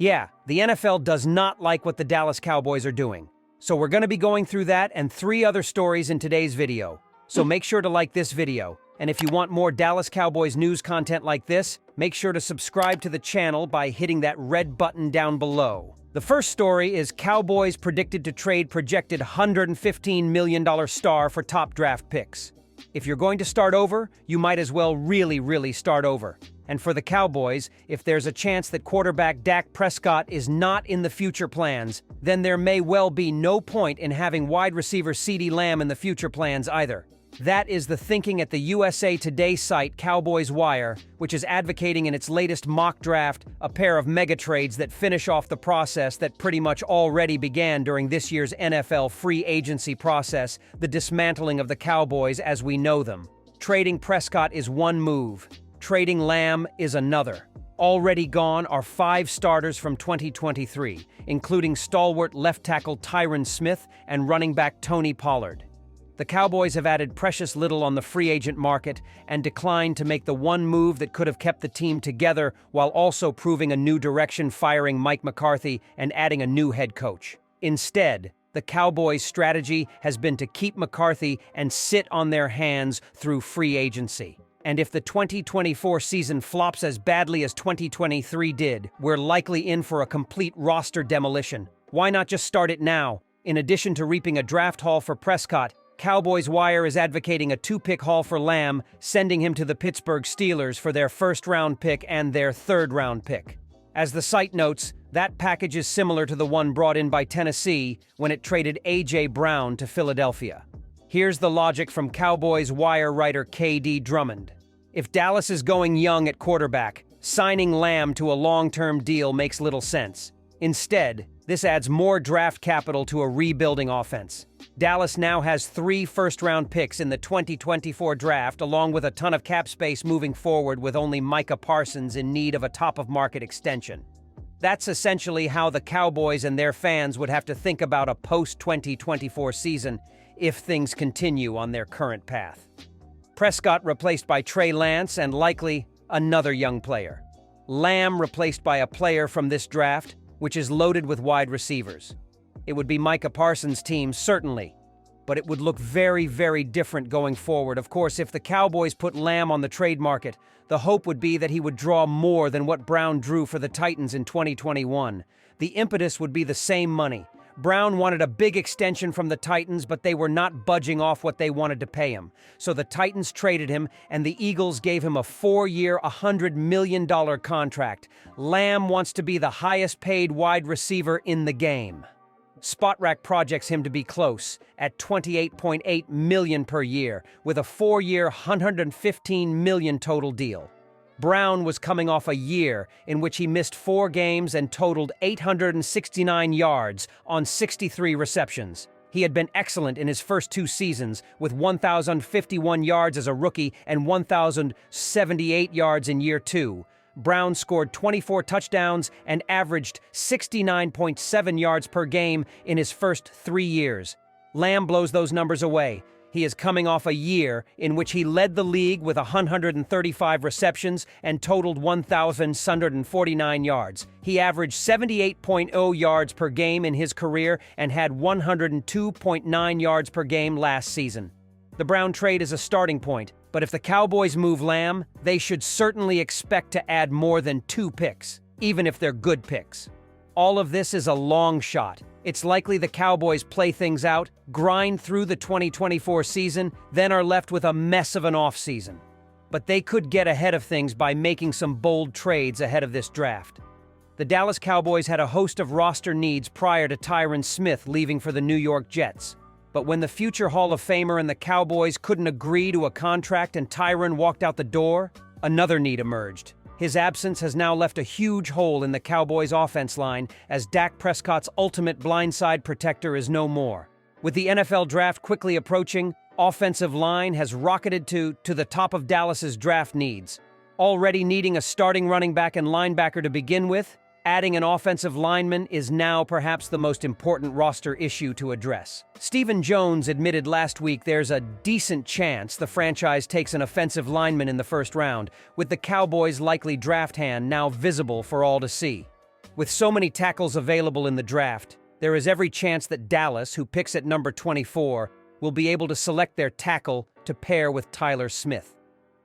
Yeah, the NFL does not like what the Dallas Cowboys are doing. So we're going to be going through that and 3 other stories in today's video. So make sure to like this video. And if you want more Dallas Cowboys news content like this, make sure to subscribe to the channel by hitting that red button down below. The first story is Cowboys predicted to trade projected $115 million star for top draft picks. If you're going to start over, you might as well really start over. And for the Cowboys, if there's a chance that quarterback Dak Prescott is not in the future plans, then there may well be no point in having wide receiver CeeDee Lamb in the future plans either. That is the thinking at the USA Today site Cowboys Wire, which is advocating in its latest mock draft a pair of mega trades that finish off the process that pretty much already began during this year's NFL free agency process, the dismantling of the Cowboys as we know them. Trading Prescott is one move. Trading Lamb is another. Already gone are 5 starters from 2023, including stalwart left tackle Tyron Smith and running back Tony Pollard. The Cowboys have added precious little on the free agent market and declined to make the one move that could have kept the team together while also proving a new direction, firing Mike McCarthy and adding a new head coach. Instead, the Cowboys' strategy has been to keep McCarthy and sit on their hands through free agency. And if the 2024 season flops as badly as 2023 did, we're likely in for a complete roster demolition. Why not just start it now? In addition to reaping a draft haul for Prescott, Cowboys Wire is advocating a 2-pick haul for Lamb, sending him to the Pittsburgh Steelers for their first-round pick and their third-round pick. As the site notes, that package is similar to the one brought in by Tennessee when it traded A.J. Brown to Philadelphia. Here's the logic from Cowboys Wire writer K.D. Drummond. If Dallas is going young at quarterback, signing Lamb to a long-term deal makes little sense. Instead, this adds more draft capital to a rebuilding offense. Dallas now has 3 first-round picks in the 2024 draft, along with a ton of cap space moving forward with only Micah Parsons in need of a top-of-market extension. That's essentially how the Cowboys and their fans would have to think about a post-2024 season if things continue on their current path. Prescott replaced by Trey and likely another young player. Lamb replaced by a player from this draft, which is loaded with wide receivers. It would be Micah Parsons' team, certainly, but it would look very different going forward. Of course, if the Cowboys put Lamb on the trade market, the hope would be that he would draw more than what Brown drew for the Titans in 2021. The impetus would be the same money. Brown wanted a big extension from the Titans, but they were not budging off what they wanted to pay him. So the Titans traded him, and the Eagles gave him a 4-year, $100 million contract. Lamb wants to be the highest-paid wide receiver in the game. SpotRack projects him to be close, at $28.8 million per year, with a 4-year, $115 million total deal. Brown was coming off a year in which he missed 4 games and totaled 869 yards on 63 receptions. He had been excellent in his first 2 seasons, with 1,051 yards as a rookie and 1,078 yards in year 2. Brown scored 24 touchdowns and averaged 69.7 yards per game in his first 3 years. Lamb blows those numbers away. He is coming off a year in which he led the league with 135 receptions and totaled 1,149 yards. He averaged 78.0 yards per game in his career and had 102.9 yards per game last season. The Brown trade is a starting point, but if the Cowboys move Lamb, they should certainly expect to add more than 2 picks, even if they're good picks. All of this is a long shot. It's likely the Cowboys play things out, grind through the 2024 season, then are left with a mess of an offseason. But they could get ahead of things by making some bold trades ahead of this draft. The Dallas Cowboys had a host of roster needs prior to Tyron Smith leaving for the New York Jets. But when the future Hall of Famer and the Cowboys couldn't agree to a contract and Tyron walked out the door, another need emerged. His absence has now left a huge hole in the Cowboys' offense line as Dak Prescott's ultimate blindside protector is no more. With the NFL draft quickly approaching, offensive line has rocketed to the top of Dallas's draft needs. Already needing a starting running back and linebacker to begin with, adding an offensive lineman is now perhaps the most important roster issue to address. Stephen Jones admitted last week there's a decent chance the franchise takes an offensive lineman in the first round, with the Cowboys' likely draft hand now visible for all to see. With so many tackles available in the draft, there is every chance that Dallas, who picks at number 24, will be able to select their tackle to pair with Tyler Smith.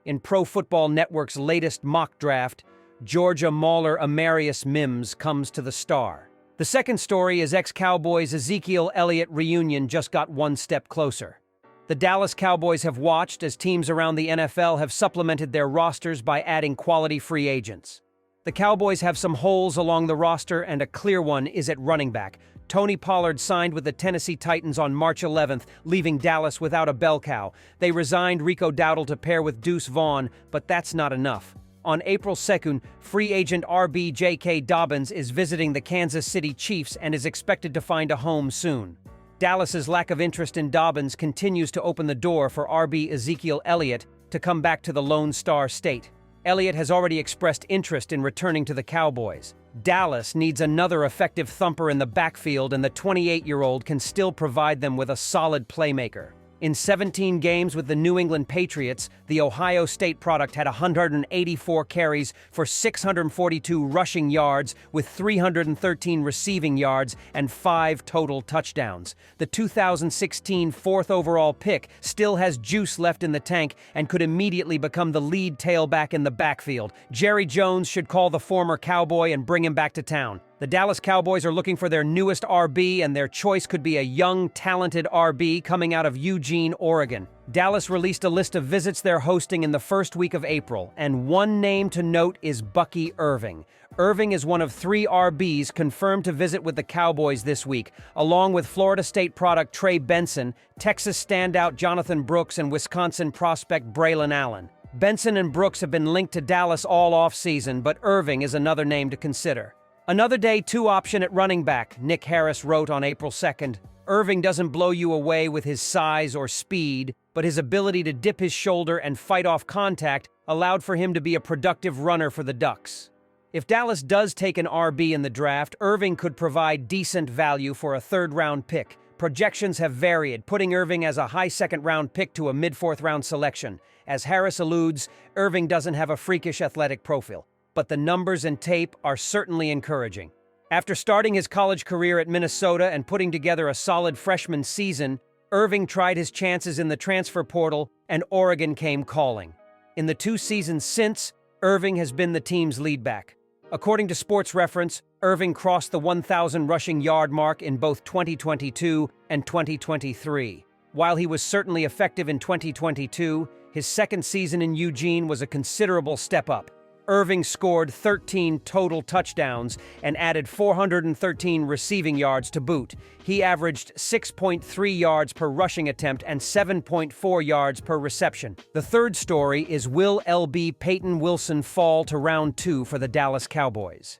In Pro Football Network's latest mock draft, Georgia Mauler Amarius Mims comes to the star. The second story is ex-Cowboys Ezekiel Elliott reunion just got one step closer. The Dallas Cowboys have watched as teams around the NFL have supplemented their rosters by adding quality free agents. The Cowboys have some holes along the roster, and a clear one is at running back. Tony Pollard signed with the Tennessee Titans on March 11th, leaving Dallas without a bell cow. They resigned Rico Dowdle to pair with Deuce Vaughn, but that's not enough. On April 2nd, free agent RB J.K. Dobbins is visiting the Kansas City Chiefs and is expected to find a home soon. Dallas's lack of interest in Dobbins continues to open the door for RB Ezekiel Elliott to come back to the Lone Star State. Elliott has already expressed interest in returning to the Cowboys. Dallas needs another effective thumper in the backfield, and the 28-year-old can still provide them with a solid playmaker. In 17 games with the New England Patriots, the Ohio State product had 184 carries for 642 rushing yards with 313 receiving yards and 5 total touchdowns. The 2016 fourth overall pick still has juice left in the tank and could immediately become the lead tailback in the backfield. Jerry Jones should call the former Cowboy and bring him back to town. The Dallas Cowboys are looking for their newest RB, and their choice could be a young, talented RB coming out of Eugene, Oregon. Dallas released a list of visits they're hosting in the first week of April, and one name to note is Bucky Irving. Irving is one of 3 RBs confirmed to visit with the Cowboys this week, along with Florida State product Trey Benson, Texas standout Jonathan Brooks, and Wisconsin prospect Braylon Allen. Benson and Brooks have been linked to Dallas all offseason, but Irving is another name to consider. Another day 2 option at running back, Nick Harris wrote on April 2nd. Irving doesn't blow you away with his size or speed, but his ability to dip his shoulder and fight off contact allowed for him to be a productive runner for the Ducks. If Dallas does take an RB in the draft, Irving could provide decent value for a third-round pick. Projections have varied, putting Irving as a high second-round pick to a mid-fourth-round selection. As Harris alludes, Irving doesn't have a freakish athletic profile, but the numbers and tape are certainly encouraging. After starting his college career at Minnesota and putting together a solid freshman season, Irving tried his chances in the transfer portal, and Oregon came calling. In the 2 seasons since, Irving has been the team's lead back. According to Sports Reference, Irving crossed the 1,000 rushing yard mark in both 2022 and 2023. While he was certainly effective in 2022, his second season in Eugene was a considerable step up. Irving scored 13 total touchdowns and added 413 receiving yards to boot. He averaged 6.3 yards per rushing attempt and 7.4 yards per reception. The third story is, will LB Peyton Wilson fall to round 2 for the Dallas Cowboys?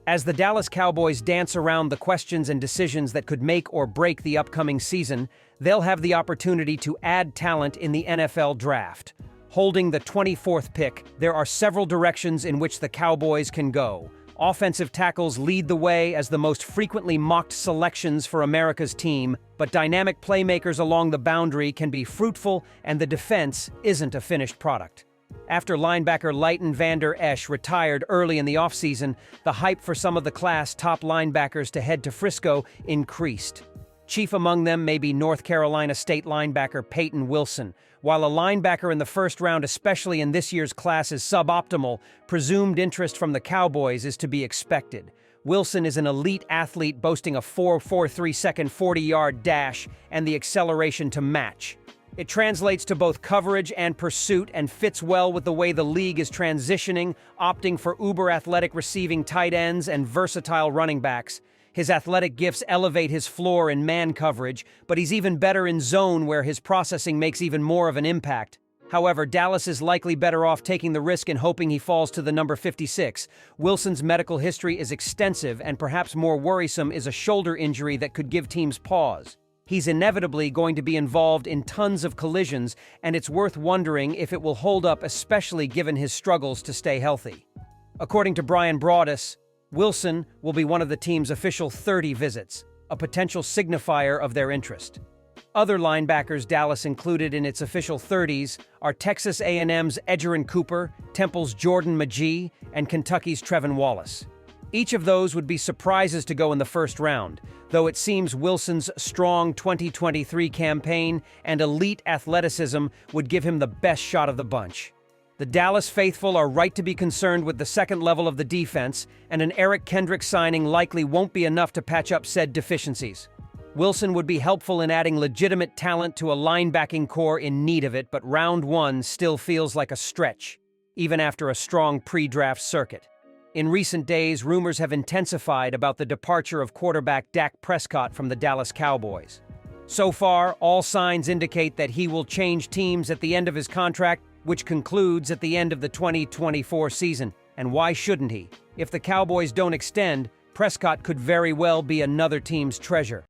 As the Dallas Cowboys dance around the questions and decisions that could make or break the upcoming season, they'll have the opportunity to add talent in the NFL draft. Holding the 24th pick, there are several directions in which the Cowboys can go. Offensive tackles lead the way as the most frequently mocked selections for America's team, but dynamic playmakers along the boundary can be fruitful, and the defense isn't a finished product. After linebacker Leighton Vander Esch retired early in the offseason, the hype for some of the class top linebackers to head to Frisco increased. Chief among them may be North Carolina State linebacker Peyton Wilson. While a linebacker in the first round, especially in this year's class, is suboptimal, presumed interest from the Cowboys is to be expected. Wilson is an elite athlete boasting a 4.43-second 40-yard dash and the acceleration to match. It translates to both coverage and pursuit and fits well with the way the league is transitioning, opting for uber-athletic receiving tight ends and versatile running backs. His athletic gifts elevate his floor in man coverage, but he's even better in zone, where his processing makes even more of an impact. However, Dallas is likely better off taking the risk and hoping he falls to the number 56. Wilson's medical history is extensive, and perhaps more worrisome is a shoulder injury that could give teams pause. He's inevitably going to be involved in tons of collisions, and it's worth wondering if it will hold up, especially given his struggles to stay healthy. According to Brian Broaddus, Wilson will be one of the team's official 30 visits, a potential signifier of their interest. Other linebackers Dallas included in its official 30s are Texas A&M's Edgerrin Cooper, Temple's Jordan Magee, and Kentucky's Trevon Wallace. Each of those would be surprises to go in the first round, though it seems Wilson's strong 2023 campaign and elite athleticism would give him the best shot of the bunch. The Dallas faithful are right to be concerned with the second level of the defense, and an Eric Kendrick signing likely won't be enough to patch up said deficiencies. Wilson would be helpful in adding legitimate talent to a linebacking core in need of it, but round one still feels like a stretch, even after a strong pre-draft circuit. In recent days, rumors have intensified about the departure of quarterback Dak Prescott from the Dallas Cowboys. So far, all signs indicate that he will change teams at the end of his contract, which concludes at the end of the 2024 season. And why shouldn't he? If the Cowboys don't extend, Prescott could very well be another team's treasure.